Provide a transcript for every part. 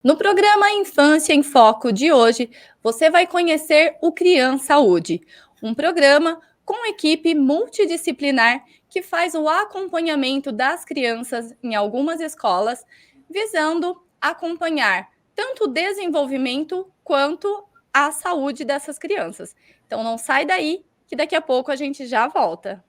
No programa Infância em Foco de hoje, você vai conhecer o Criança Saúde, um programa com equipe multidisciplinar que faz o acompanhamento das crianças em algumas escolas, visando acompanhar tanto o desenvolvimento quanto a saúde dessas crianças. Então não sai daí, que daqui a pouco a gente já volta.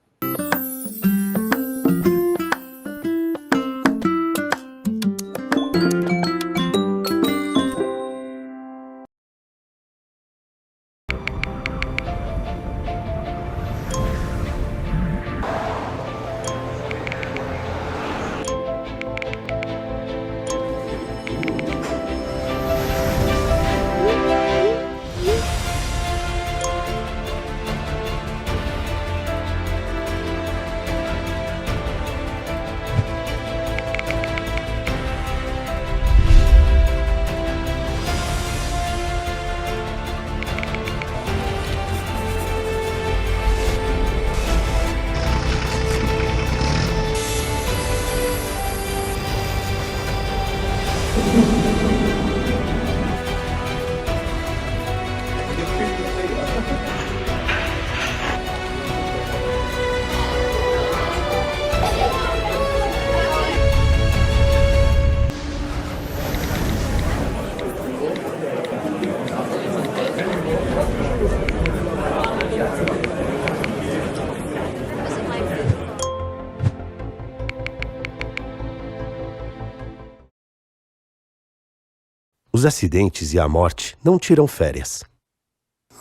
Os acidentes e a morte não tiram férias.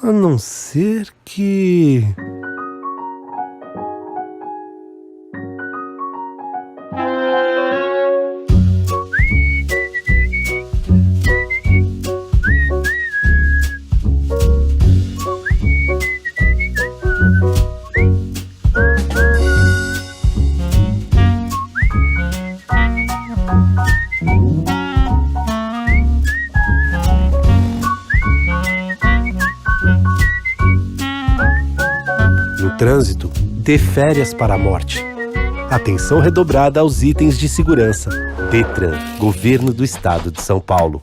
A não ser que... No trânsito, dê férias para a morte. Atenção redobrada aos itens de segurança. Detran, Governo do Estado de São Paulo.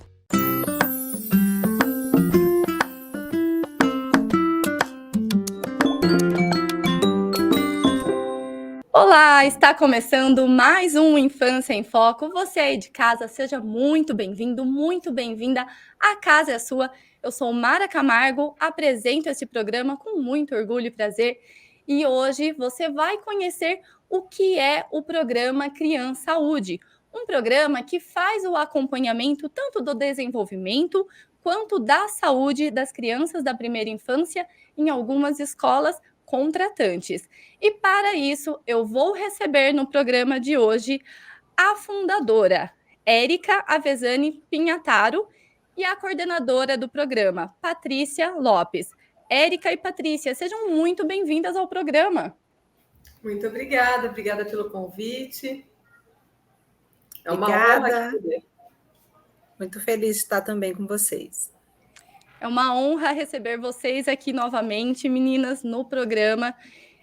Olá, está começando mais um Infância em Foco. Você aí de casa, seja muito bem-vindo, muito bem-vinda. A casa é sua. Eu sou Mara Camargo, apresento esse programa com muito orgulho e prazer. E hoje você vai conhecer o que é o programa Criança Saúde, um programa que faz o acompanhamento tanto do desenvolvimento quanto da saúde das crianças da primeira infância em algumas escolas contratantes. E para isso, eu vou receber no programa de hoje a fundadora, Érica Avezzani Pinhataro, e a coordenadora do programa, Patrícia Lopes. Érica e Patrícia, sejam muito bem-vindas ao programa. Muito obrigada pelo convite. É uma honra. Muito feliz de estar também com vocês. É uma honra receber vocês aqui novamente, meninas, no programa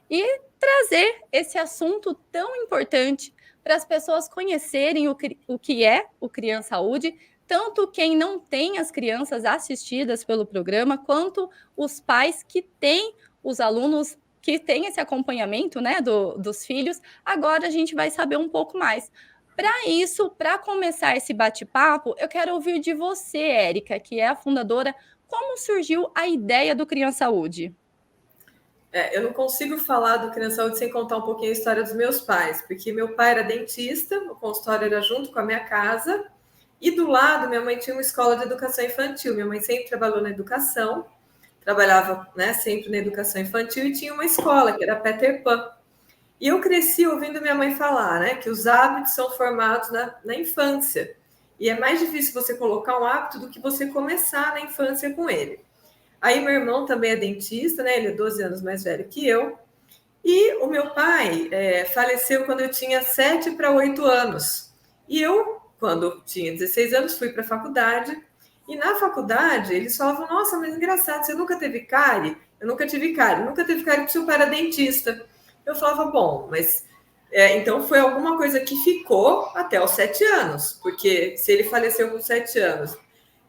e trazer esse assunto tão importante para as pessoas conhecerem o que é o Criança Saúde, tanto quem não tem as crianças assistidas pelo programa, quanto os pais que têm os alunos que têm esse acompanhamento, né, dos filhos. Agora a gente vai saber um pouco mais. Para isso, para começar esse bate-papo, eu quero ouvir de você, Érica, que é a fundadora. Como surgiu a ideia do Criança Saúde? Eu não consigo falar do Criança Saúde sem contar um pouquinho a história dos meus pais, porque meu pai era dentista, o consultório era junto com a minha casa, e do lado minha mãe tinha uma escola de educação infantil. Minha mãe sempre trabalhou na educação, trabalhava, né, sempre na educação infantil, e tinha uma escola que era Peter Pan. E eu cresci ouvindo minha mãe falar, né, que os hábitos são formados na infância. E é mais difícil você colocar um hábito do que você começar na infância com ele. Aí meu irmão também é dentista, né? Ele é 12 anos mais velho que eu. E o meu pai faleceu quando eu tinha 7 para 8 anos. E eu, quando tinha 16 anos, fui para a faculdade. E na faculdade, eles falavam, nossa, mas engraçado, você nunca teve cárie? Eu nunca tive cárie. Nunca teve cárie porque seu pai era dentista. Eu falava, bom, mas Então, foi alguma coisa que ficou até os 7 anos, porque se ele faleceu com 7 anos,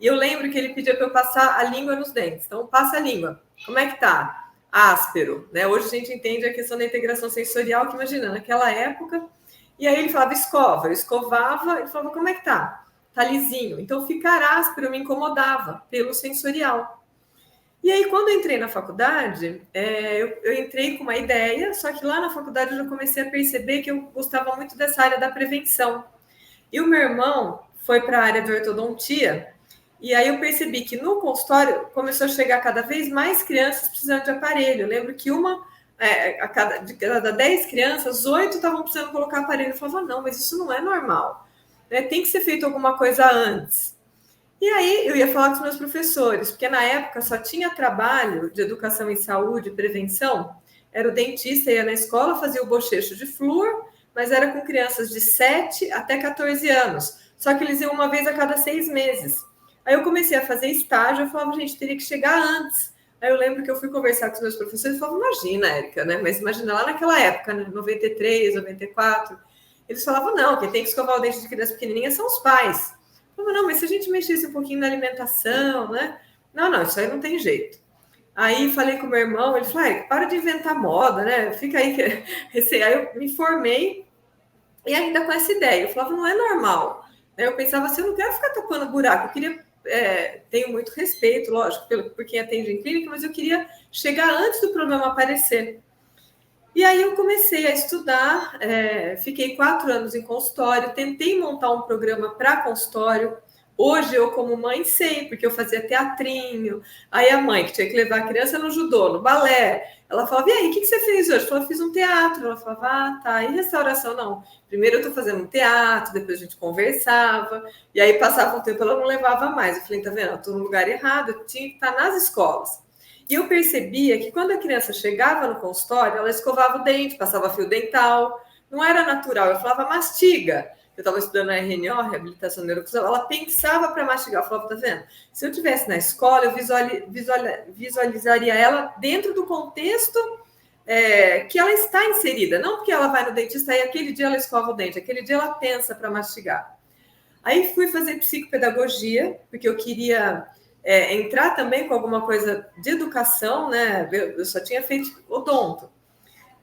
e eu lembro que ele pediu para eu passar a língua nos dentes. Então, passa a língua. Como é que tá? Áspero, né? Hoje a gente entende a questão da integração sensorial, que imagina, naquela época. E aí ele falava escova, eu escovava, ele falava, como é que tá? Tá lisinho. Então, ficar áspero me incomodava pelo sensorial. E aí, quando eu entrei na faculdade, eu entrei com uma ideia, só que lá na faculdade eu já comecei a perceber que eu gostava muito dessa área da prevenção. E o meu irmão foi para a área de ortodontia, e aí eu percebi que no consultório começou a chegar cada vez mais crianças precisando de aparelho. Eu lembro que de cada 10 crianças, 8 estavam precisando colocar aparelho. Eu falava, não, mas isso não é normal, né? Tem que ser feito alguma coisa antes. E aí eu ia falar com os meus professores, porque na época só tinha trabalho de educação em saúde e prevenção. Era o dentista, ia na escola, fazia o bochecho de flúor, mas era com crianças de 7 até 14 anos. Só que eles iam uma vez a cada 6 meses. Aí eu comecei a fazer estágio, eu falava, gente, teria que chegar antes. Aí eu lembro que eu fui conversar com os meus professores e falavam, imagina, Érica, né? Mas imagina lá naquela época, né? 93, 94. Eles falavam, não, quem tem que escovar o dente de criança pequenininha são os pais. Eu falava, não, mas se a gente mexesse um pouquinho na alimentação, né? Não, isso aí não tem jeito. Aí falei com o meu irmão, ele falou, para de inventar moda, né? Fica aí. Aí eu me formei e ainda com essa ideia. Eu falava, não é normal. Eu pensava assim, eu não quero ficar tapando buraco, eu queria... tenho muito respeito, lógico, por quem atende em clínica, mas eu queria chegar antes do problema aparecer. E aí eu comecei a estudar, fiquei 4 anos em consultório, tentei montar um programa para consultório. Hoje eu, como mãe, sei, porque eu fazia teatrinho. Aí a mãe, que tinha que levar a criança no judô, no balé, ela falava, e aí, o que você fez hoje? Eu falava, fiz um teatro. Ela falava, ah, tá, e restauração? Não, primeiro eu estou fazendo um teatro, depois a gente conversava, e aí passava um tempo, ela não levava mais. Eu falei, tá vendo, eu estou no lugar errado, eu tinha que estar nas escolas. E eu percebia que quando a criança chegava no consultório, ela escovava o dente, passava fio dental, não era natural. Eu falava, mastiga. Eu estava estudando a RNO, reabilitação neurofuncional, ela pensava para mastigar. Eu falava, tá vendo? Se eu estivesse na escola, eu visualizaria ela dentro do contexto que ela está inserida. Não porque ela vai no dentista e aquele dia ela escova o dente, aquele dia ela pensa para mastigar. Aí fui fazer psicopedagogia, porque eu queria... entrar também com alguma coisa de educação, né? Eu só tinha feito odonto.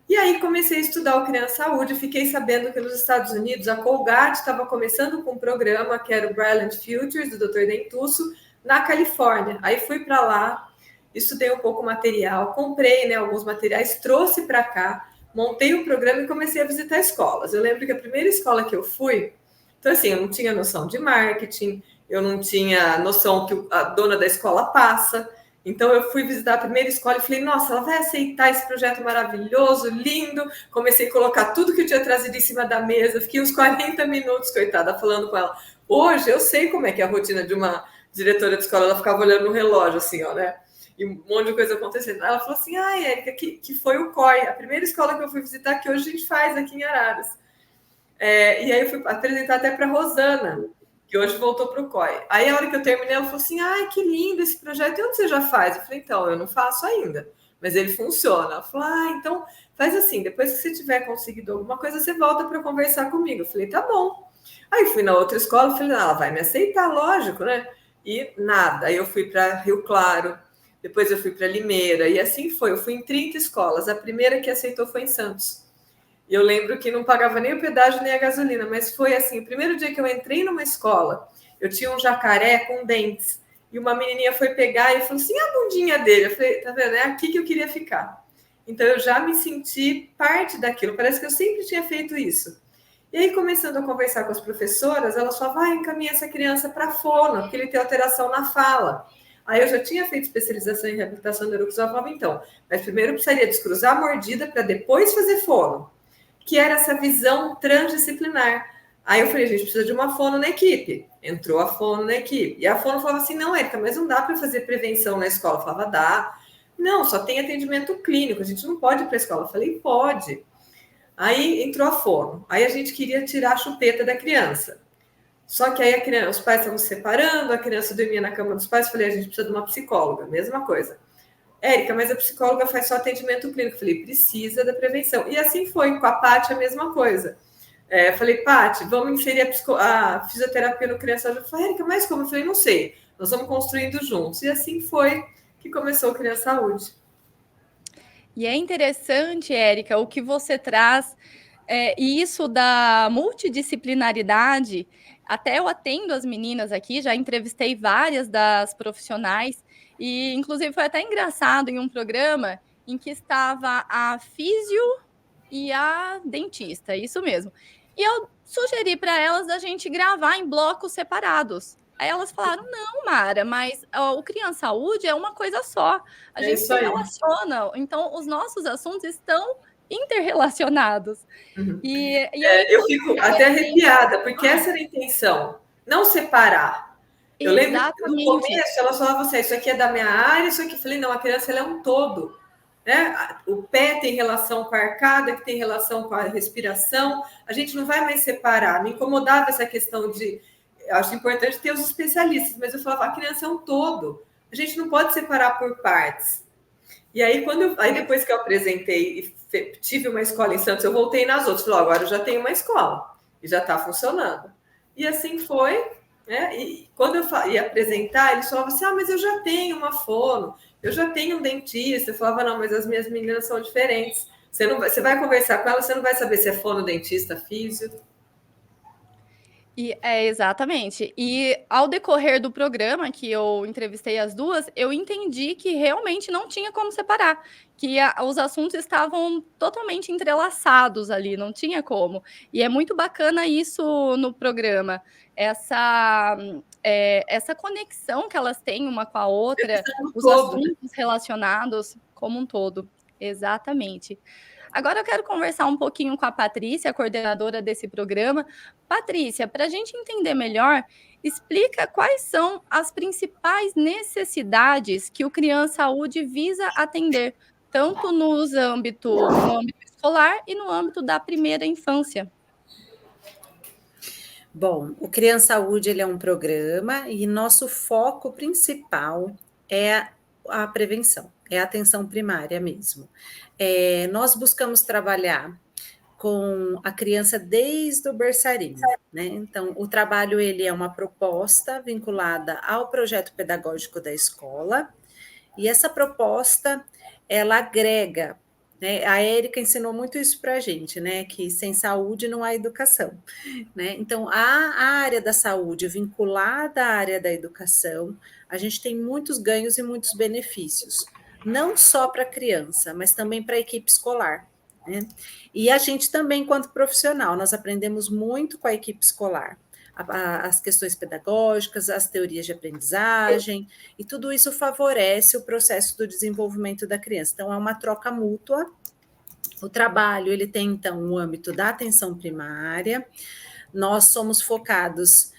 E aí comecei a estudar o Criança Saúde, fiquei sabendo que nos Estados Unidos a Colgate estava começando com um programa que era o Brilliant Futures, do Dr. Dentuço, na Califórnia. Aí fui para lá, estudei um pouco o material, comprei, né, alguns materiais, trouxe para cá, montei o programa e comecei a visitar escolas. Eu lembro que a primeira escola que eu fui, então assim, eu não tinha noção de marketing, eu não tinha noção que a dona da escola passa. Então, eu fui visitar a primeira escola e falei, nossa, ela vai aceitar esse projeto maravilhoso, lindo. Comecei a colocar tudo que eu tinha trazido em cima da mesa. Fiquei uns 40 minutos, coitada, falando com ela. Hoje, eu sei como é que é a rotina de uma diretora de escola. Ela ficava olhando no relógio, assim, ó, né? E um monte de coisa acontecendo. Ela falou assim, Érica, que foi o COI, a primeira escola que eu fui visitar, que hoje a gente faz aqui em Araras. E aí eu fui apresentar até para a Rosana, que hoje voltou para o COI. Aí, a hora que eu terminei, ela falou assim, que lindo esse projeto, e onde você já faz? Eu falei, então, eu não faço ainda, mas ele funciona. Ela falou, então, faz assim, depois que você tiver conseguido alguma coisa, você volta para conversar comigo. Eu falei, tá bom. Aí, fui na outra escola, falei, ela vai me aceitar, lógico, né? E nada. Aí, eu fui para Rio Claro, depois eu fui para Limeira, e assim foi. Eu fui em 30 escolas. A primeira que aceitou foi em Santos. E eu lembro que não pagava nem o pedágio nem a gasolina, mas foi assim, o primeiro dia que eu entrei numa escola, eu tinha um jacaré com dentes, e uma menininha foi pegar e falou assim, a bundinha dele. Eu falei, tá vendo, é aqui que eu queria ficar. Então, eu já me senti parte daquilo, parece que eu sempre tinha feito isso. E aí, começando a conversar com as professoras, elas falavam, encaminha essa criança para fono, porque ele tem alteração na fala. Aí eu já tinha feito especialização em reabilitação neurofuncional, eu falava, então, mas primeiro eu precisaria descruzar a mordida para depois fazer fono, que era essa visão transdisciplinar. Aí eu falei, a gente precisa de uma fono na equipe. Entrou a fono na equipe. E a fono falava assim, não, Érica, mas não dá para fazer prevenção na escola. Eu falava, dá. Não, só tem atendimento clínico, a gente não pode ir para a escola. Eu falei, pode. Aí entrou a fono. Aí a gente queria tirar a chupeta da criança. Só que aí os pais estavam se separando, a criança dormia na cama dos pais. Eu falei, a gente precisa de uma psicóloga, mesma coisa. Érica, mas a psicóloga faz só atendimento clínico. Eu falei, precisa da prevenção. E assim foi, com a Paty a mesma coisa. Falei, Paty, vamos inserir a fisioterapia no Criança Saúde. Eu falei, Érica, mas como? Eu falei, não sei, nós vamos construindo juntos. E assim foi que começou o Criança Saúde. E é interessante, Érica, o que você traz, e isso da multidisciplinaridade. Até eu atendo as meninas aqui, já entrevistei várias das profissionais, e inclusive foi até engraçado em um programa em que estava a físio e a dentista, isso mesmo. E eu sugeri para elas a gente gravar em blocos separados. Aí elas falaram: não, Mara, mas o Criança Saúde é uma coisa só. A gente se relaciona. Então, os nossos assuntos estão interrelacionados. Uhum. E eu fico até arrepiada, porque essa era a intenção, não separar. Eu lembro que no começo ela falava assim, isso aqui é da minha área, isso aqui. Eu falei, não, a criança ela é um todo. Né? O pé tem relação com a arcada, que tem relação com a respiração. A gente não vai mais separar. Me incomodava essa questão de... Eu acho importante ter os especialistas, mas eu falava, a criança é um todo. A gente não pode separar por partes. E aí, depois que eu apresentei e tive uma escola em Santos, eu voltei nas outras. Falei, agora eu já tenho uma escola. E já está funcionando. E assim foi. Né? E quando eu ia apresentar, eles falavam assim, mas eu já tenho uma fono, eu já tenho um dentista. Eu falava, não, mas as minhas meninas são diferentes. Você vai conversar com ela, você não vai saber se é fono, dentista, físio. Exatamente. E ao decorrer do programa, que eu entrevistei as duas, eu entendi que realmente não tinha como separar, que os assuntos estavam totalmente entrelaçados ali, não tinha como. E é muito bacana isso no programa, essa conexão que elas têm uma com a outra, os assuntos relacionados como um todo. Exatamente. Agora eu quero conversar um pouquinho com a Patrícia, a coordenadora desse programa. Patrícia, para a gente entender melhor, explica quais são as principais necessidades que o Criança Saúde visa atender, tanto no âmbito escolar e no âmbito da primeira infância. Bom, o Criança Saúde ele é um programa e nosso foco principal é a prevenção, é a atenção primária mesmo. Nós buscamos trabalhar com a criança desde o berçarinho, né? Então, o trabalho ele é uma proposta vinculada ao projeto pedagógico da escola, e essa proposta, ela agrega, né? A Érica ensinou muito isso para a gente, né? Que sem saúde não há educação, né? Então, a área da saúde vinculada à área da educação, a gente tem muitos ganhos e muitos benefícios, não só para a criança, mas também para a equipe escolar, né? E a gente também, enquanto profissional, nós aprendemos muito com a equipe escolar, as questões pedagógicas, as teorias de aprendizagem, e tudo isso favorece o processo do desenvolvimento da criança. Então, é uma troca mútua. O trabalho, ele tem, então, o âmbito da atenção primária. Nós somos focados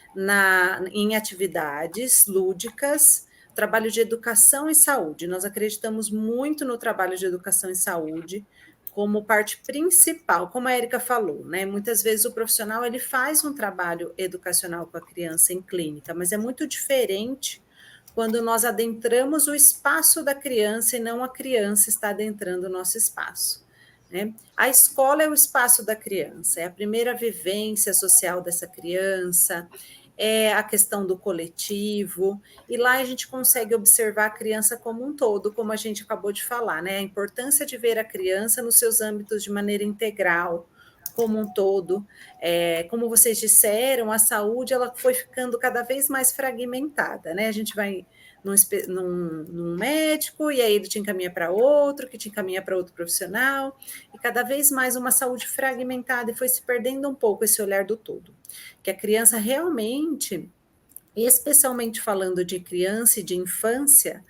em atividades lúdicas, trabalho de educação e saúde. Nós acreditamos muito no trabalho de educação e saúde como parte principal, como a Érica falou, né? Muitas vezes o profissional ele faz um trabalho educacional com a criança em clínica, mas é muito diferente quando nós adentramos o espaço da criança e não a criança está adentrando o nosso espaço, né? A escola é o espaço da criança, é a primeira vivência social dessa criança, é a questão do coletivo, e lá a gente consegue observar a criança como um todo, como a gente acabou de falar, né? A importância de ver a criança nos seus âmbitos de maneira integral, como um todo. Como vocês disseram, a saúde ela foi ficando cada vez mais fragmentada, né? A gente vai num médico, e aí ele te encaminha para outro, que te encaminha para outro profissional, e cada vez mais uma saúde fragmentada, e foi se perdendo um pouco esse olhar do todo. Que a criança realmente, especialmente falando de criança e de infância,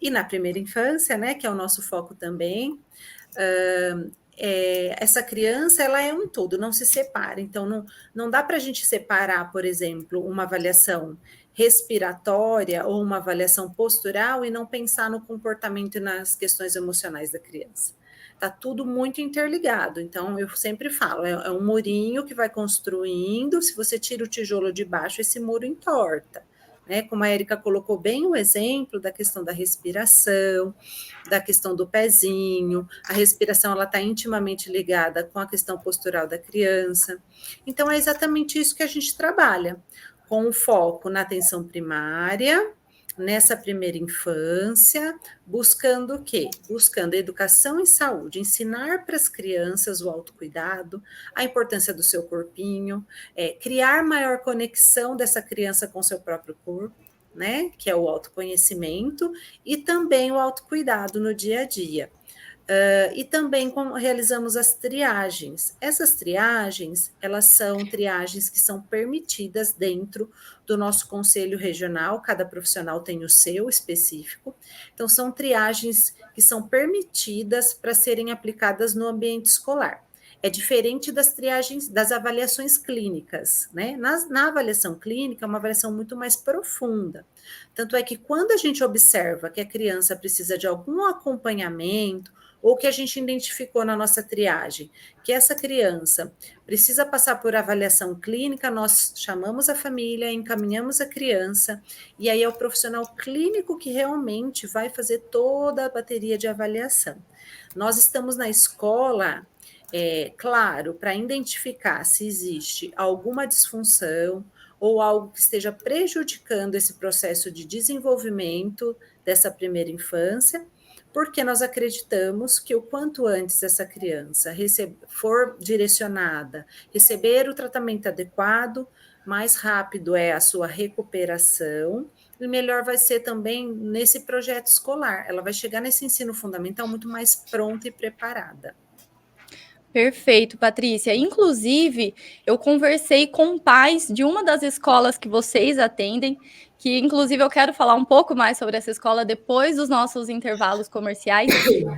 e na primeira infância, né, que é o nosso foco também, essa criança ela é um todo, não se separa. Então, não dá para a gente separar, por exemplo, uma avaliação respiratória ou uma avaliação postural e não pensar no comportamento e nas questões emocionais da criança. Está tudo muito interligado. Então, eu sempre falo, é um murinho que vai construindo, se você tira o tijolo de baixo, esse muro entorta. né? Como a Érica colocou bem o exemplo da questão da respiração, da questão do pezinho, a respiração ela está intimamente ligada com a questão postural da criança. Então, é exatamente isso que a gente trabalha, com o foco na atenção primária, nessa primeira infância, buscando o quê? Buscando educação em saúde, ensinar para as crianças o autocuidado, a importância do seu corpinho, criar maior conexão dessa criança com o seu próprio corpo, né? Que é o autoconhecimento, e também o autocuidado no dia a dia. E também realizamos as triagens. Essas triagens, elas são triagens que são permitidas dentro do nosso conselho regional, cada profissional tem o seu específico. Então, são triagens que são permitidas para serem aplicadas no ambiente escolar. É diferente das triagens, das avaliações clínicas, né? Na avaliação clínica, é uma avaliação muito mais profunda. Tanto é que quando a gente observa que a criança precisa de algum acompanhamento, ou que a gente identificou na nossa triagem, que essa criança precisa passar por avaliação clínica, nós chamamos a família, encaminhamos a criança, e aí é o profissional clínico que realmente vai fazer toda a bateria de avaliação. Nós estamos na escola, claro, para identificar se existe alguma disfunção ou algo que esteja prejudicando esse processo de desenvolvimento dessa primeira infância, porque nós acreditamos que o quanto antes essa criança for direcionada, receber o tratamento adequado, mais rápido é a sua recuperação, e melhor vai ser também nesse projeto escolar. Ela vai chegar nesse ensino fundamental muito mais pronta e preparada. Perfeito, Patrícia. Inclusive, eu conversei com pais de uma das escolas que vocês atendem, que inclusive eu quero falar um pouco mais sobre essa escola depois dos nossos intervalos comerciais,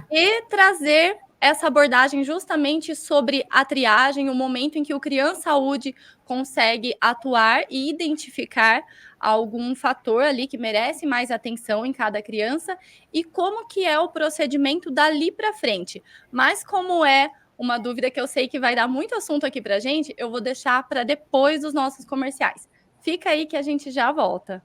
e trazer essa abordagem justamente sobre a triagem, o momento em que o Criança Saúde consegue atuar e identificar algum fator ali que merece mais atenção em cada criança, e como que é o procedimento dali para frente. Mas como é uma dúvida que eu sei que vai dar muito assunto aqui para a gente, eu vou deixar para depois dos nossos comerciais. Fica aí que a gente já volta.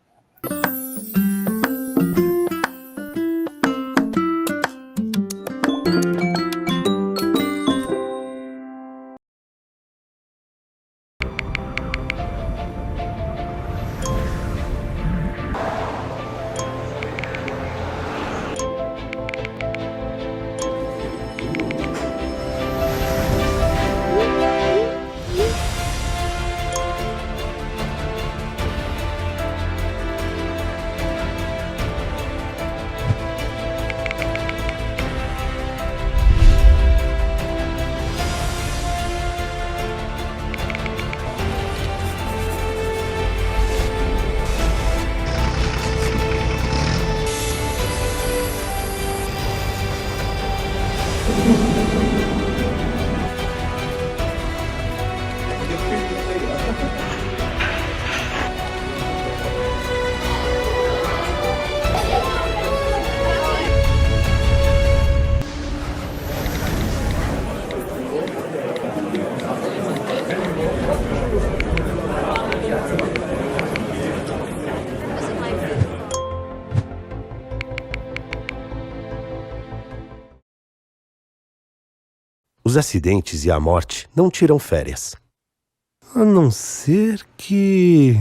Os acidentes e a morte não tiram férias. A não ser que...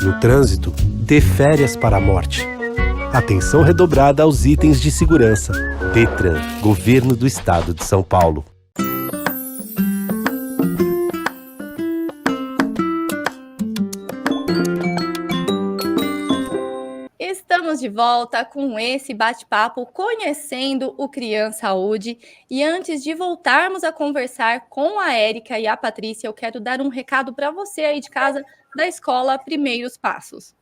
No trânsito, dê férias para a morte. Atenção redobrada aos itens de segurança. Detran, Governo do Estado de São Paulo. Estamos de volta com esse bate-papo conhecendo o Criança Saúde. E antes de voltarmos a conversar com a Érica e a Patrícia, eu quero dar um recado para você aí de casa da escola Primeiros Passos.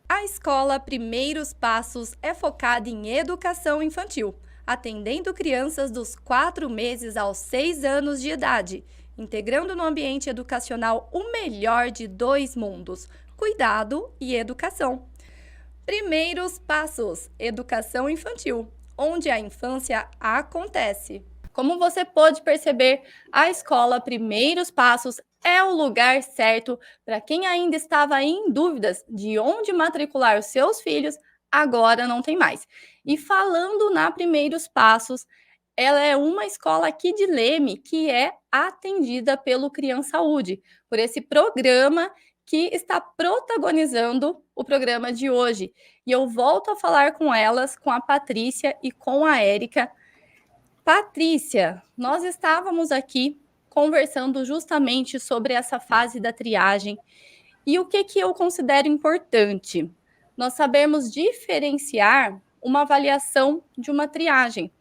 A escola Primeiros Passos é focada em educação infantil, atendendo crianças dos 4 meses aos 6 anos de idade, integrando no ambiente educacional o melhor de 2 mundos, cuidado e educação. Primeiros Passos, educação infantil, onde a infância acontece. Como você pode perceber, a escola Primeiros Passos é o lugar certo para quem ainda estava em dúvidas de onde matricular os seus filhos, agora não tem mais. E falando na Primeiros Passos, ela é uma escola aqui de Leme que é atendida pelo Criança Saúde, por esse programa que está protagonizando o programa de hoje. E eu volto a falar com elas, com a Patrícia e com a Érica. Patrícia, nós estávamos aqui conversando justamente sobre essa fase da triagem e o que eu considero importante. Nós sabemos diferenciar uma avaliação de uma triagem.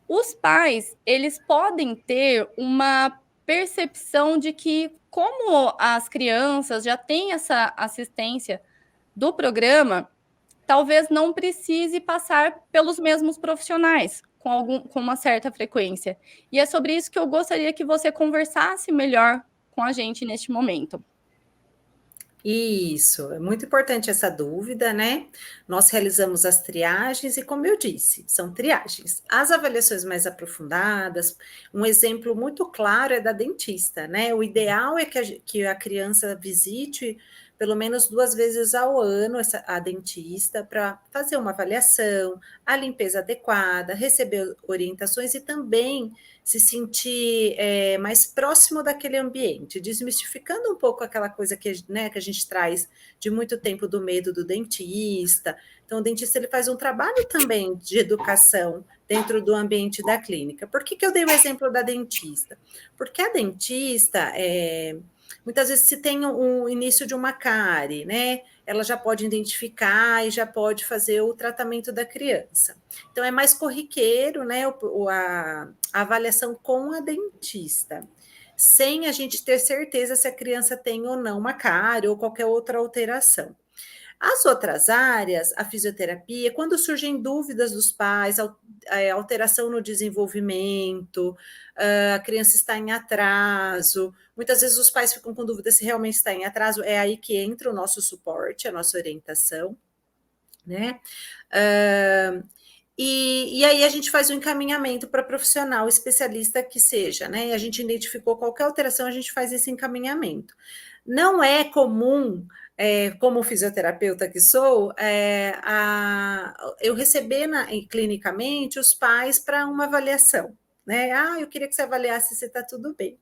Os pais, eles podem ter uma percepção de que, como as crianças já têm essa assistência do programa, talvez não precise passar pelos mesmos profissionais com uma certa frequência. E é sobre isso que eu gostaria que você conversasse melhor com a gente neste momento. Isso, é muito importante essa dúvida, né? Nós realizamos as triagens e, como eu disse, são triagens. As avaliações mais aprofundadas, um exemplo muito claro é da dentista, né? O ideal é que a criança visite pelo menos 2 vezes ao ano a dentista para fazer uma avaliação, a limpeza adequada, receber orientações e também se sentir mais próximo daquele ambiente, desmistificando um pouco aquela coisa que a gente traz de muito tempo do medo do dentista. Então, o dentista ele faz um trabalho também de educação dentro do ambiente da clínica. Por que eu dei o exemplo da dentista? Porque a dentista, muitas vezes, se tem um início de uma cárie, né? Ela já pode identificar e já pode fazer o tratamento da criança. Então, é mais corriqueiro, né, a avaliação com a dentista, sem a gente ter certeza se a criança tem ou não uma cárie ou qualquer outra alteração. As outras áreas, a fisioterapia, quando surgem dúvidas dos pais, alteração no desenvolvimento, a criança está em atraso, muitas vezes os pais ficam com dúvida se realmente está em atraso, é aí que entra o nosso suporte, a nossa orientação, né? E aí a gente faz um encaminhamento para profissional especialista que seja, né? A gente identificou qualquer alteração, a gente faz esse encaminhamento. Não é comum, como fisioterapeuta que sou, eu receber clinicamente os pais para uma avaliação, né? Eu queria que você avaliasse se está tudo bem.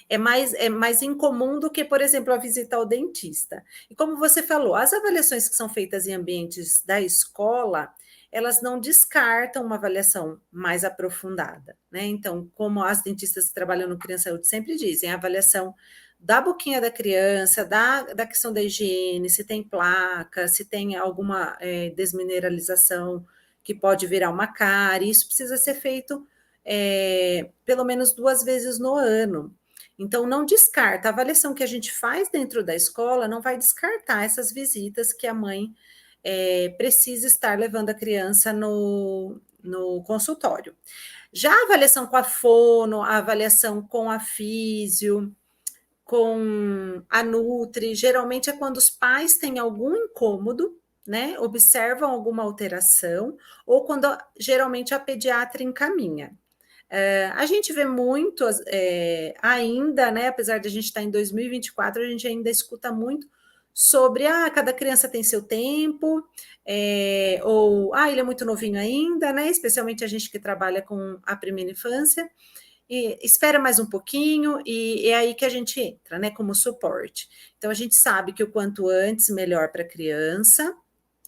É mais incomum do que, por exemplo, a visita ao dentista. E como você falou, as avaliações que são feitas em ambientes da escola, elas não descartam uma avaliação mais aprofundada, né? Então, como as dentistas que trabalham no Criança Saúde sempre dizem, a avaliação da boquinha da criança, da questão da higiene, se tem placa, se tem alguma desmineralização que pode virar uma cárie, isso precisa ser feito pelo menos 2 vezes no ano. Então, não descarta. A avaliação que a gente faz dentro da escola não vai descartar essas visitas que a mãe precisa estar levando a criança no consultório. Já a avaliação com a fono, a avaliação com a físio, com a nutri, geralmente é quando os pais têm algum incômodo, né, observam alguma alteração, ou quando geralmente a pediatra encaminha. A gente vê muito ainda, né, apesar de a gente estar em 2024, a gente ainda escuta muito sobre cada criança tem seu tempo, ou ele é muito novinho ainda, né? Especialmente a gente que trabalha com a primeira infância, e espera mais um pouquinho, e é aí que a gente entra, né? Como suporte. Então, a gente sabe que o quanto antes, melhor para a criança.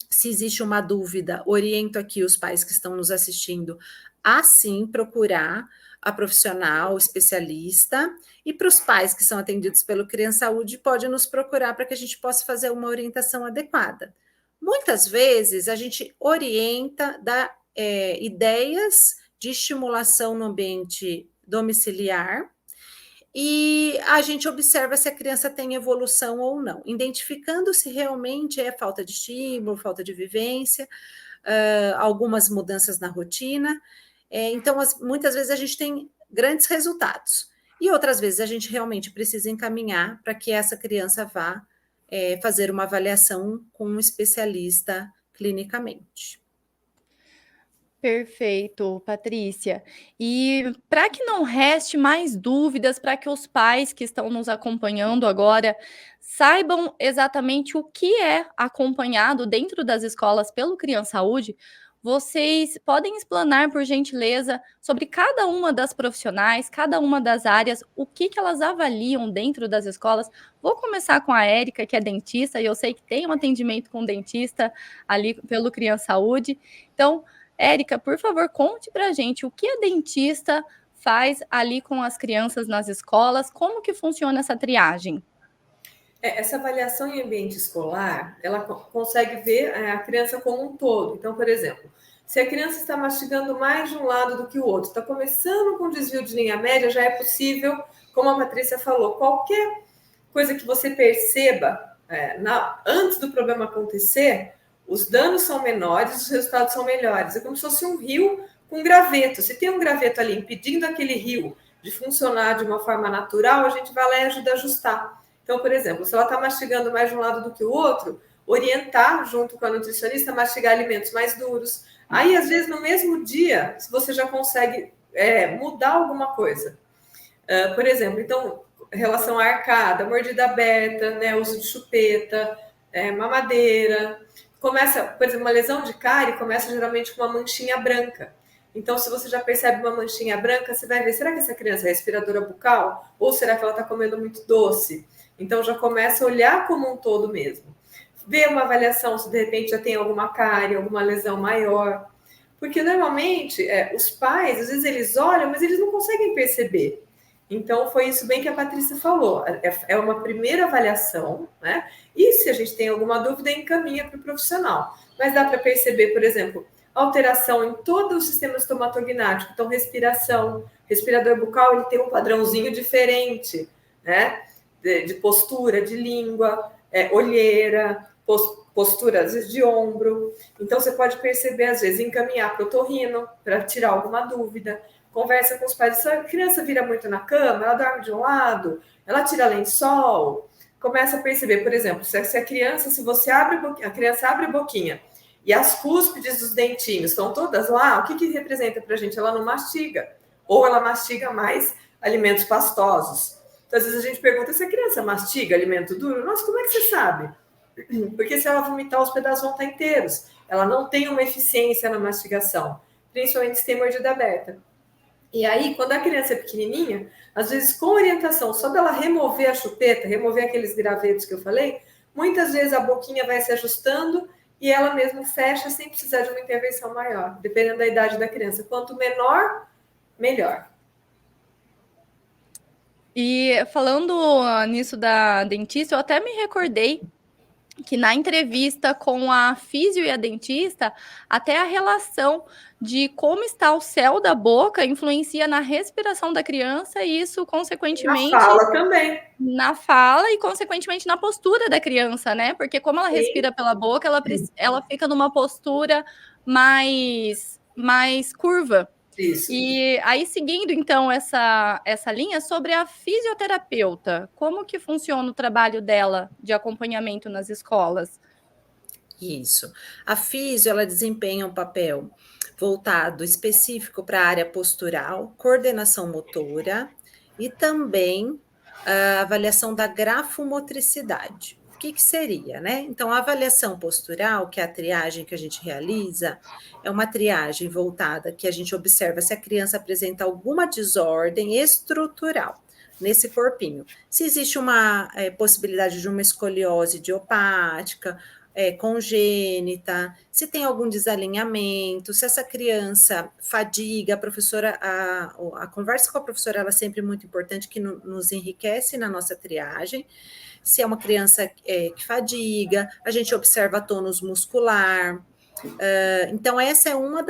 Se existe uma dúvida, oriento aqui os pais que estão nos assistindo a sim procurar a profissional, especialista, e para os pais que são atendidos pelo Criança Saúde, pode nos procurar para que a gente possa fazer uma orientação adequada. Muitas vezes a gente orienta, dá ideias de estimulação no ambiente domiciliar, e a gente observa se a criança tem evolução ou não, identificando se realmente é falta de estímulo, falta de vivência, algumas mudanças na rotina. Então, muitas vezes a gente tem grandes resultados, e outras vezes a gente realmente precisa encaminhar para que essa criança vá fazer uma avaliação com um especialista clinicamente. Perfeito, Patrícia. E para que não reste mais dúvidas, para que os pais que estão nos acompanhando agora saibam exatamente o que é acompanhado dentro das escolas pelo Criança Saúde, vocês podem explanar, por gentileza, sobre cada uma das profissionais, cada uma das áreas, o que elas avaliam dentro das escolas. Vou começar com a Érica, que é dentista, e eu sei que tem um atendimento com dentista ali pelo Criança Saúde. Então, Érica, por favor, conte para a gente o que a dentista faz ali com as crianças nas escolas, como que funciona essa triagem? Essa avaliação em ambiente escolar, ela consegue ver a criança como um todo. Então, por exemplo, se a criança está mastigando mais de um lado do que o outro, está começando com desvio de linha média, já é possível, como a Patrícia falou, qualquer coisa que você perceba antes do problema acontecer, os danos são menores, os resultados são melhores. É como se fosse um rio com graveto. Se tem um graveto ali impedindo aquele rio de funcionar de uma forma natural, a gente vai lá e ajuda a ajustar. Então, por exemplo, se ela está mastigando mais de um lado do que o outro, orientar, junto com a nutricionista, a mastigar alimentos mais duros. Aí, às vezes, no mesmo dia, você já consegue mudar alguma coisa. Por exemplo, então, relação à arcada, mordida aberta, né, uso de chupeta, mamadeira. Começa, por exemplo, uma lesão de cárie começa geralmente com uma manchinha branca. Então, se você já percebe uma manchinha branca, você vai ver, será que essa criança é respiradora bucal? Ou será que ela está comendo muito doce? Então, já começa a olhar como um todo mesmo. Ver uma avaliação se, de repente, já tem alguma cárie, alguma lesão maior. Porque, normalmente, os pais, às vezes, eles olham, mas eles não conseguem perceber. Então, foi isso bem que a Patrícia falou. É uma primeira avaliação, né? E se a gente tem alguma dúvida, encaminha para o profissional. Mas dá para perceber, por exemplo, alteração em todo o sistema estomatognático. Então, respiração, respirador bucal, ele tem um padrãozinho diferente, né? De postura, de língua, olheira, postura, às vezes, de ombro. Então, você pode perceber, às vezes, encaminhar para o otorrino para tirar alguma dúvida. Conversa com os pais. Se a criança vira muito na cama, ela dorme de um lado, ela tira lençol, começa a perceber, por exemplo, se a criança, se você abre a criança abre a boquinha e as cúspides dos dentinhos estão todas lá, o que representa para a gente? Ela não mastiga, ou ela mastiga mais alimentos pastosos. Então, às vezes a gente pergunta, se a criança mastiga alimento duro? Nossa, como é que você sabe? Porque se ela vomitar, os pedaços vão estar inteiros. Ela não tem uma eficiência na mastigação, principalmente se tem mordida aberta. E aí, quando a criança é pequenininha, às vezes com orientação, só dela remover a chupeta, remover aqueles gravetos que eu falei, muitas vezes a boquinha vai se ajustando e ela mesmo fecha sem precisar de uma intervenção maior, dependendo da idade da criança. Quanto menor, melhor. E falando nisso da dentista, eu até me recordei que na entrevista com a físio e a dentista, até a relação de como está o céu da boca influencia na respiração da criança e isso, consequentemente... Na fala também. Na fala e, consequentemente, na postura da criança, né? Porque como ela respira pela boca, ela fica numa postura mais curva. Isso. E aí, seguindo, então, essa linha sobre a fisioterapeuta, como que funciona o trabalho dela de acompanhamento nas escolas? Isso. A físio, ela desempenha um papel voltado específico para a área postural, coordenação motora e também a avaliação da grafomotricidade. O que seria, né? Então, a avaliação postural, que é a triagem que a gente realiza, é uma triagem voltada que a gente observa se a criança apresenta alguma desordem estrutural nesse corpinho. Se existe uma possibilidade de uma escoliose idiopática, congênita, se tem algum desalinhamento, se essa criança fadiga, a professora, a conversa com a professora ela é sempre muito importante, que nos enriquece na nossa triagem. Se é uma criança que fadiga, a gente observa tônus muscular, Então, essa é uma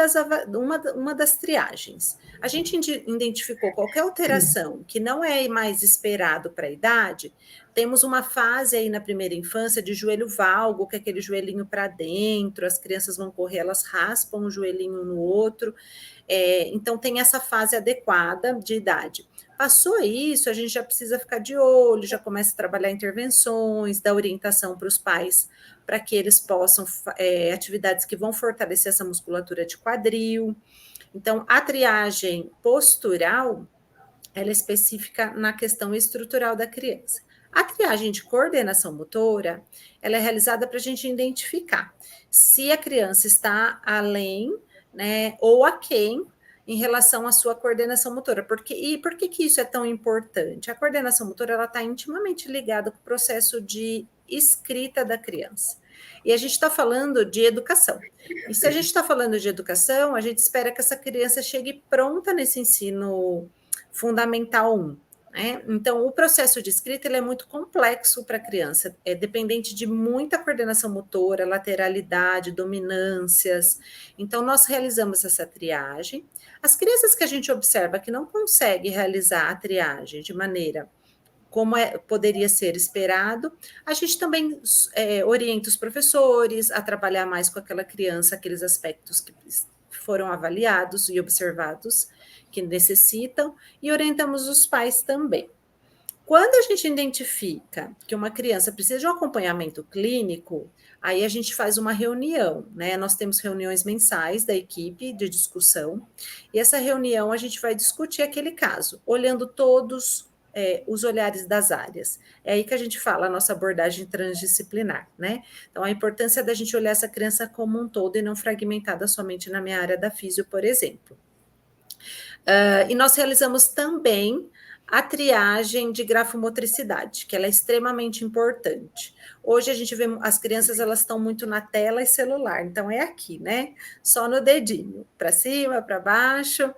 das triagens. A gente identificou qualquer alteração que não é mais esperado para a idade, temos uma fase aí na primeira infância de joelho valgo, que é aquele joelhinho para dentro, as crianças vão correr, elas raspam um joelhinho no outro, então tem essa fase adequada de idade. Passou isso, a gente já precisa ficar de olho, já começa a trabalhar intervenções, dar orientação para os pais, para que eles possam, atividades que vão fortalecer essa musculatura de quadril. Então, a triagem postural, ela é específica na questão estrutural da criança. A triagem de coordenação motora, ela é realizada para a gente identificar se a criança está além, né, ou aquém em relação à sua coordenação motora. Por que isso é tão importante? A coordenação motora ela está intimamente ligada com o processo de escrita da criança. E a gente está falando de educação. E se a gente está falando de educação, a gente espera que essa criança chegue pronta nesse ensino fundamental 1. Né? Então, o processo de escrita ele é muito complexo para a criança, é dependente de muita coordenação motora, lateralidade, dominâncias. Então, nós realizamos essa triagem. As crianças que a gente observa que não conseguem realizar a triagem de maneira como poderia ser esperado, a gente também orienta os professores a trabalhar mais com aquela criança, aqueles aspectos que foram avaliados e observados, que necessitam, e orientamos os pais também. Quando a gente identifica que uma criança precisa de um acompanhamento clínico, aí a gente faz uma reunião, né? Nós temos reuniões mensais da equipe de discussão, e essa reunião a gente vai discutir aquele caso, olhando todos os olhares das áreas. É aí que a gente fala a nossa abordagem transdisciplinar, né? Então, a importância da gente olhar essa criança como um todo e não fragmentada somente na minha área da físio, por exemplo. E nós realizamos também a triagem de grafomotricidade, que ela é extremamente importante. Hoje a gente vê as crianças, elas estão muito na tela e celular, então é aqui, né? Só no dedinho, para cima, para baixo.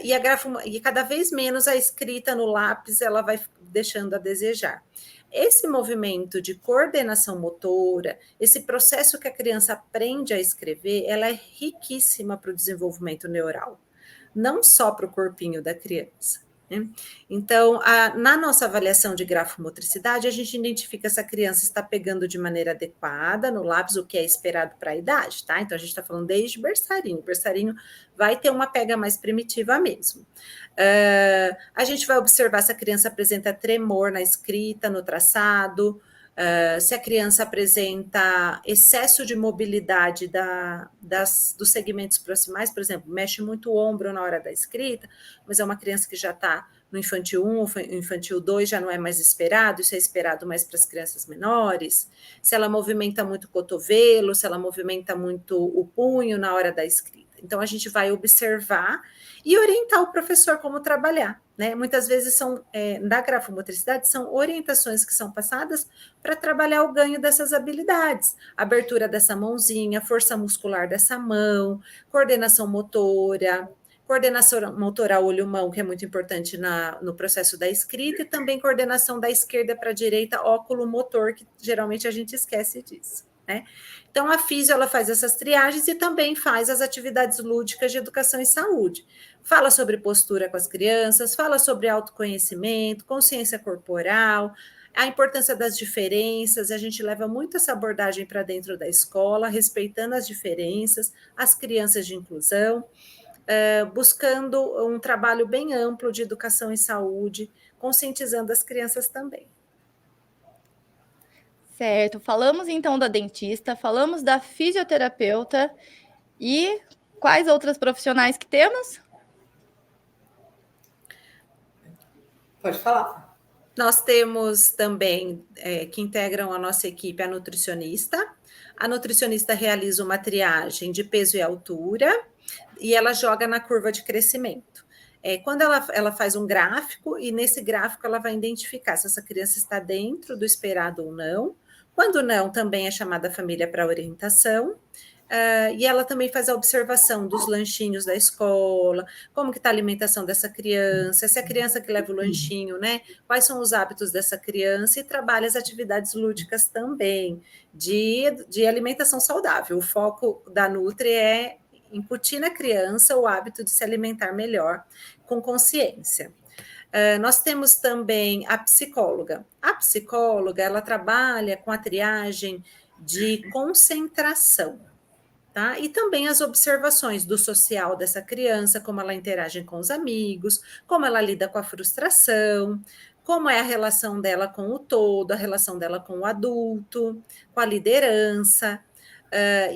E cada vez menos a escrita no lápis ela vai deixando a desejar. Esse movimento de coordenação motora, esse processo que a criança aprende a escrever, ela é riquíssima para o desenvolvimento neural, não só para o corpinho da criança. Né? Então, na nossa avaliação de grafomotricidade, a gente identifica se a criança está pegando de maneira adequada no lápis, o que é esperado para a idade, tá? Então, a gente está falando desde berçarinho. O berçarinho vai ter uma pega mais primitiva mesmo. A gente vai observar se a criança apresenta tremor na escrita, no traçado, se a criança apresenta excesso de mobilidade dos segmentos proximais, por exemplo, mexe muito o ombro na hora da escrita, mas é uma criança que já está no infantil 1 ou infantil 2, já não é mais esperado, isso é esperado mais para as crianças menores, se ela movimenta muito o cotovelo, se ela movimenta muito o punho na hora da escrita. Então, a gente vai observar e orientar o professor como trabalhar, né? Muitas vezes na grafomotricidade, são orientações que são passadas para trabalhar o ganho dessas habilidades, abertura dessa mãozinha, força muscular dessa mão, coordenação motora olho-mão, que é muito importante no processo da escrita, e também coordenação da esquerda para a direita, óculo-motor, que geralmente a gente esquece disso, né? Então, a físio, ela faz essas triagens e também faz as atividades lúdicas de educação e saúde. Fala sobre postura com as crianças, fala sobre autoconhecimento, consciência corporal, a importância das diferenças, a gente leva muito essa abordagem para dentro da escola, respeitando as diferenças, as crianças de inclusão, buscando um trabalho bem amplo de educação e saúde, conscientizando as crianças também. Certo, falamos então da dentista, falamos da fisioterapeuta e quais outras profissionais que temos? Pode falar. Nós temos também, que integram a nossa equipe, a nutricionista. A nutricionista realiza uma triagem de peso e altura e ela joga na curva de crescimento. Quando ela faz um gráfico, e nesse gráfico ela vai identificar se essa criança está dentro do esperado ou não. Quando não, também é chamada a família para orientação. E ela também faz a observação dos lanchinhos da escola, como que está a alimentação dessa criança, se a criança que leva o lanchinho, né? Quais são os hábitos dessa criança, e trabalha as atividades lúdicas também, de alimentação saudável. O foco da Nutri é incutir na criança o hábito de se alimentar melhor, com consciência. Nós temos também a psicóloga. A psicóloga, ela trabalha com a triagem de concentração, tá? E também as observações do social dessa criança, como ela interage com os amigos, como ela lida com a frustração, como é a relação dela com o todo, a relação dela com o adulto, com a liderança.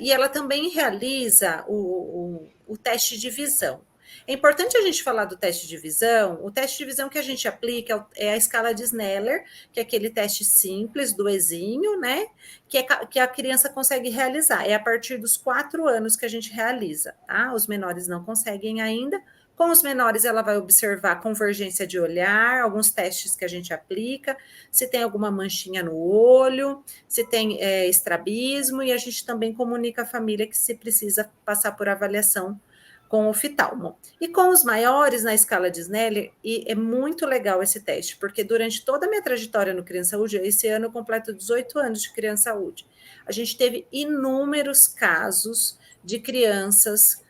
E ela também realiza o teste de visão. É importante a gente falar do teste de visão. O teste de visão que a gente aplica é a escala de Sneller, que é aquele teste simples do Ezinho, né? Que a criança consegue realizar. É a partir dos 4 anos que a gente realiza, tá? Os menores não conseguem ainda. Com os menores, ela vai observar convergência de olhar, alguns testes que a gente aplica, se tem alguma manchinha no olho, se tem estrabismo, e a gente também comunica à família que se precisa passar por avaliação com oftalmo. E com os maiores, na escala de Snellen, e é muito legal esse teste, porque durante toda a minha trajetória no Criança Saúde, esse ano eu completo 18 anos de Criança Saúde, a gente teve inúmeros casos de crianças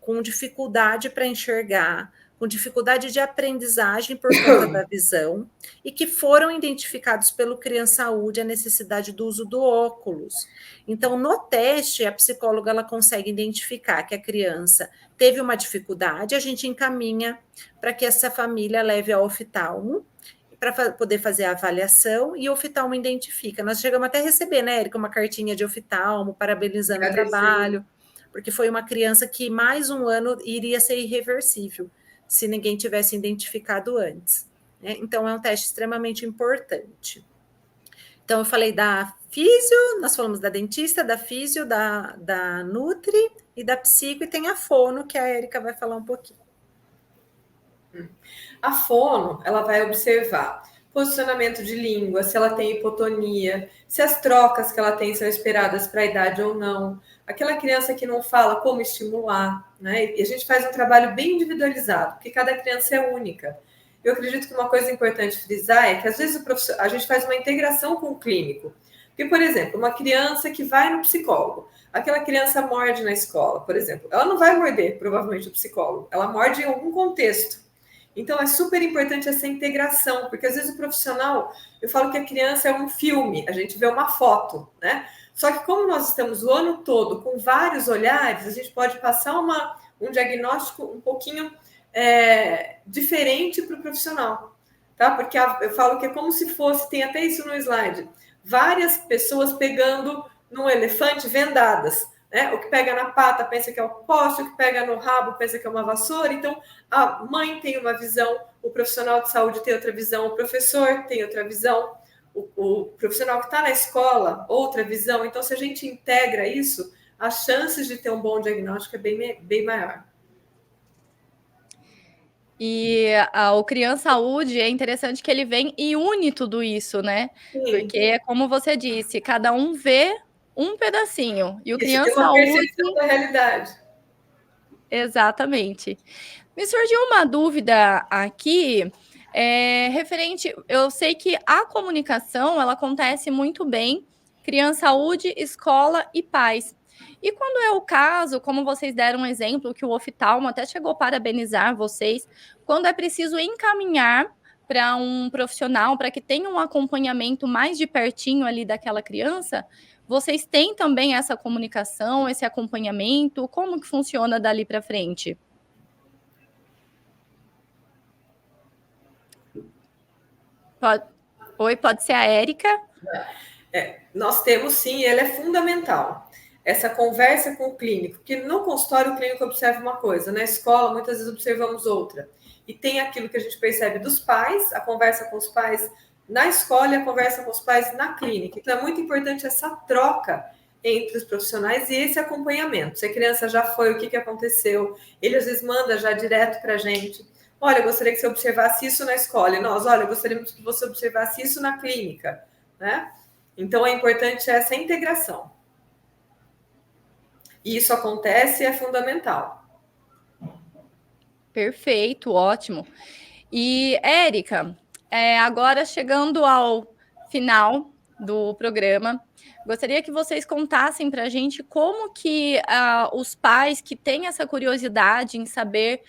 com dificuldade para enxergar, com dificuldade de aprendizagem por conta da visão, e que foram identificados pelo Criança Saúde a necessidade do uso do óculos. Então, no teste, a psicóloga ela consegue identificar que a criança teve uma dificuldade, a gente encaminha para que essa família leve ao oftalmo, para poder fazer a avaliação, e o oftalmo identifica. Nós chegamos até a receber, né, Érica, uma cartinha de oftalmo, parabenizando o trabalho, porque foi uma criança que mais um ano iria ser irreversível, se ninguém tivesse identificado antes, né? Então, é um teste extremamente importante. Então, eu falei da físio, nós falamos da dentista, da físio, da Nutri e da psico, e tem a fono, que a Érica vai falar um pouquinho. A fono, ela vai observar posicionamento de língua, se ela tem hipotonia, se as trocas que ela tem são esperadas para a idade ou não. Aquela criança que não fala, como estimular, né? E a gente faz um trabalho bem individualizado, porque cada criança é única. Eu acredito que uma coisa importante frisar é que, às vezes, a gente faz uma integração com o clínico. Porque, por exemplo, uma criança que vai no psicólogo, aquela criança morde na escola, por exemplo, ela não vai morder, provavelmente, o psicólogo, ela morde em algum contexto. Então, é super importante essa integração, porque, às vezes, o profissional, eu falo que a criança é um filme, a gente vê uma foto, né? Só que, como nós estamos o ano todo com vários olhares, a gente pode passar um diagnóstico um pouquinho diferente para o profissional, tá? Porque eu falo que é como se fosse, tem até isso no slide, várias pessoas pegando num elefante vendadas, né? O que pega na pata pensa que é o poste, o que pega no rabo pensa que é uma vassoura. Então, a mãe tem uma visão, o profissional de saúde tem outra visão, o professor tem outra visão, o profissional que está na escola, outra visão. Então, se a gente integra isso, as chances de ter um bom diagnóstico é bem maior. E o Criança Saúde é interessante que ele vem e une tudo isso, né? Sim. Porque, como você disse, cada um vê um pedacinho. E o Criança Saúde... percepção da realidade. Exatamente. Me surgiu uma dúvida aqui, referente... Eu sei que a comunicação, ela acontece muito bem, Criança Saúde, escola e pais. E quando é o caso, como vocês deram um exemplo, que o oftalmo até chegou a parabenizar vocês, quando é preciso encaminhar para um profissional, para que tenha um acompanhamento mais de pertinho ali daquela criança, vocês têm também essa comunicação, esse acompanhamento? Como que funciona dali para frente? Pode ser a Érica? Nós temos sim, ele é fundamental. Essa conversa com o clínico, porque no consultório o clínico observa uma coisa, na escola muitas vezes observamos outra. E tem aquilo que a gente percebe dos pais, a conversa com os pais na escola e a conversa com os pais na clínica. Então é muito importante essa troca entre os profissionais e esse acompanhamento. Se a criança já foi, o que aconteceu? Ele às vezes manda já direto para a gente. Olha, eu gostaria que você observasse isso na escola. E nós, olha, gostaríamos que você observasse isso na clínica, né? Então é importante essa integração. E isso acontece e é fundamental. Perfeito, ótimo. E, Érica, agora chegando ao final do programa, gostaria que vocês contassem para a gente como que os pais que têm essa curiosidade em saber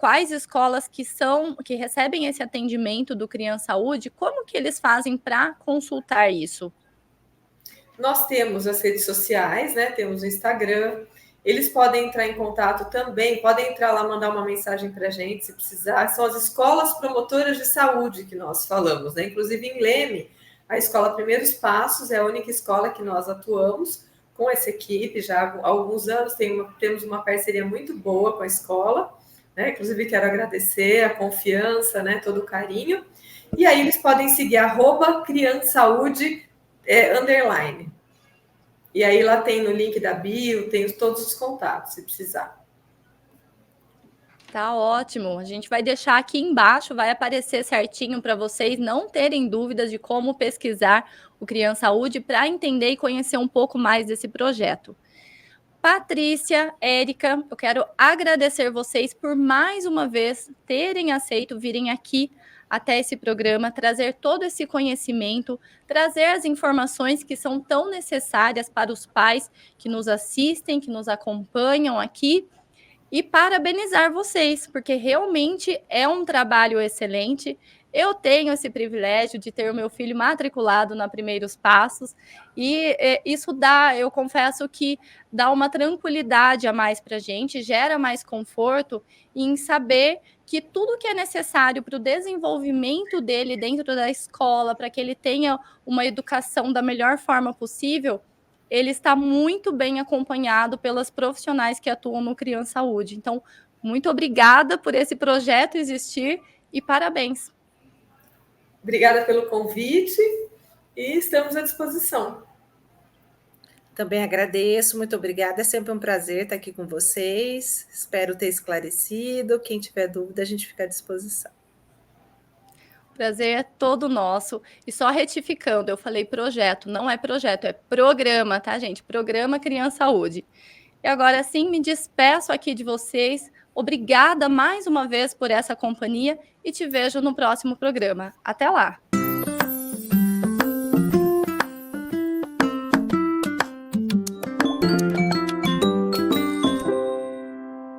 quais escolas que recebem esse atendimento do Criança Saúde, como que eles fazem para consultar isso? Nós temos as redes sociais, né? Temos o Instagram. Eles podem entrar em contato também, podem entrar lá, mandar uma mensagem para a gente, se precisar. São as escolas promotoras de saúde que nós falamos, né? Inclusive em Leme, a escola Primeiros Passos é a única escola que nós atuamos com essa equipe já há alguns anos. Temos uma parceria muito boa com a escola, né? Inclusive quero agradecer a confiança, né? Todo o carinho. E aí eles podem seguir @criançasaúde _. E aí lá tem no link da bio, tem todos os contatos, se precisar. Tá ótimo. A gente vai deixar aqui embaixo, vai aparecer certinho para vocês não terem dúvidas de como pesquisar o Criança Saúde para entender e conhecer um pouco mais desse projeto. Patrícia, Érica, eu quero agradecer vocês por mais uma vez terem aceito virem aqui até esse programa, trazer todo esse conhecimento, trazer as informações que são tão necessárias para os pais que nos assistem, que nos acompanham aqui, e parabenizar vocês, porque realmente é um trabalho excelente. Eu tenho esse privilégio de ter o meu filho matriculado na Primeiros Passos, e isso eu confesso que dá uma tranquilidade a mais para a gente, gera mais conforto em saber que tudo que é necessário para o desenvolvimento dele dentro da escola, para que ele tenha uma educação da melhor forma possível, ele está muito bem acompanhado pelas profissionais que atuam no Criança Saúde. Então, muito obrigada por esse projeto existir e parabéns. Obrigada pelo convite e estamos à disposição. Também agradeço, muito obrigada. É sempre um prazer estar aqui com vocês. Espero ter esclarecido. Quem tiver dúvida, a gente fica à disposição. O prazer é todo nosso. E só retificando, eu falei projeto, não é projeto, é programa, tá, gente? Programa Criança Saúde. E agora sim, me despeço aqui de vocês. Obrigada mais uma vez por essa companhia e te vejo no próximo programa. Até lá!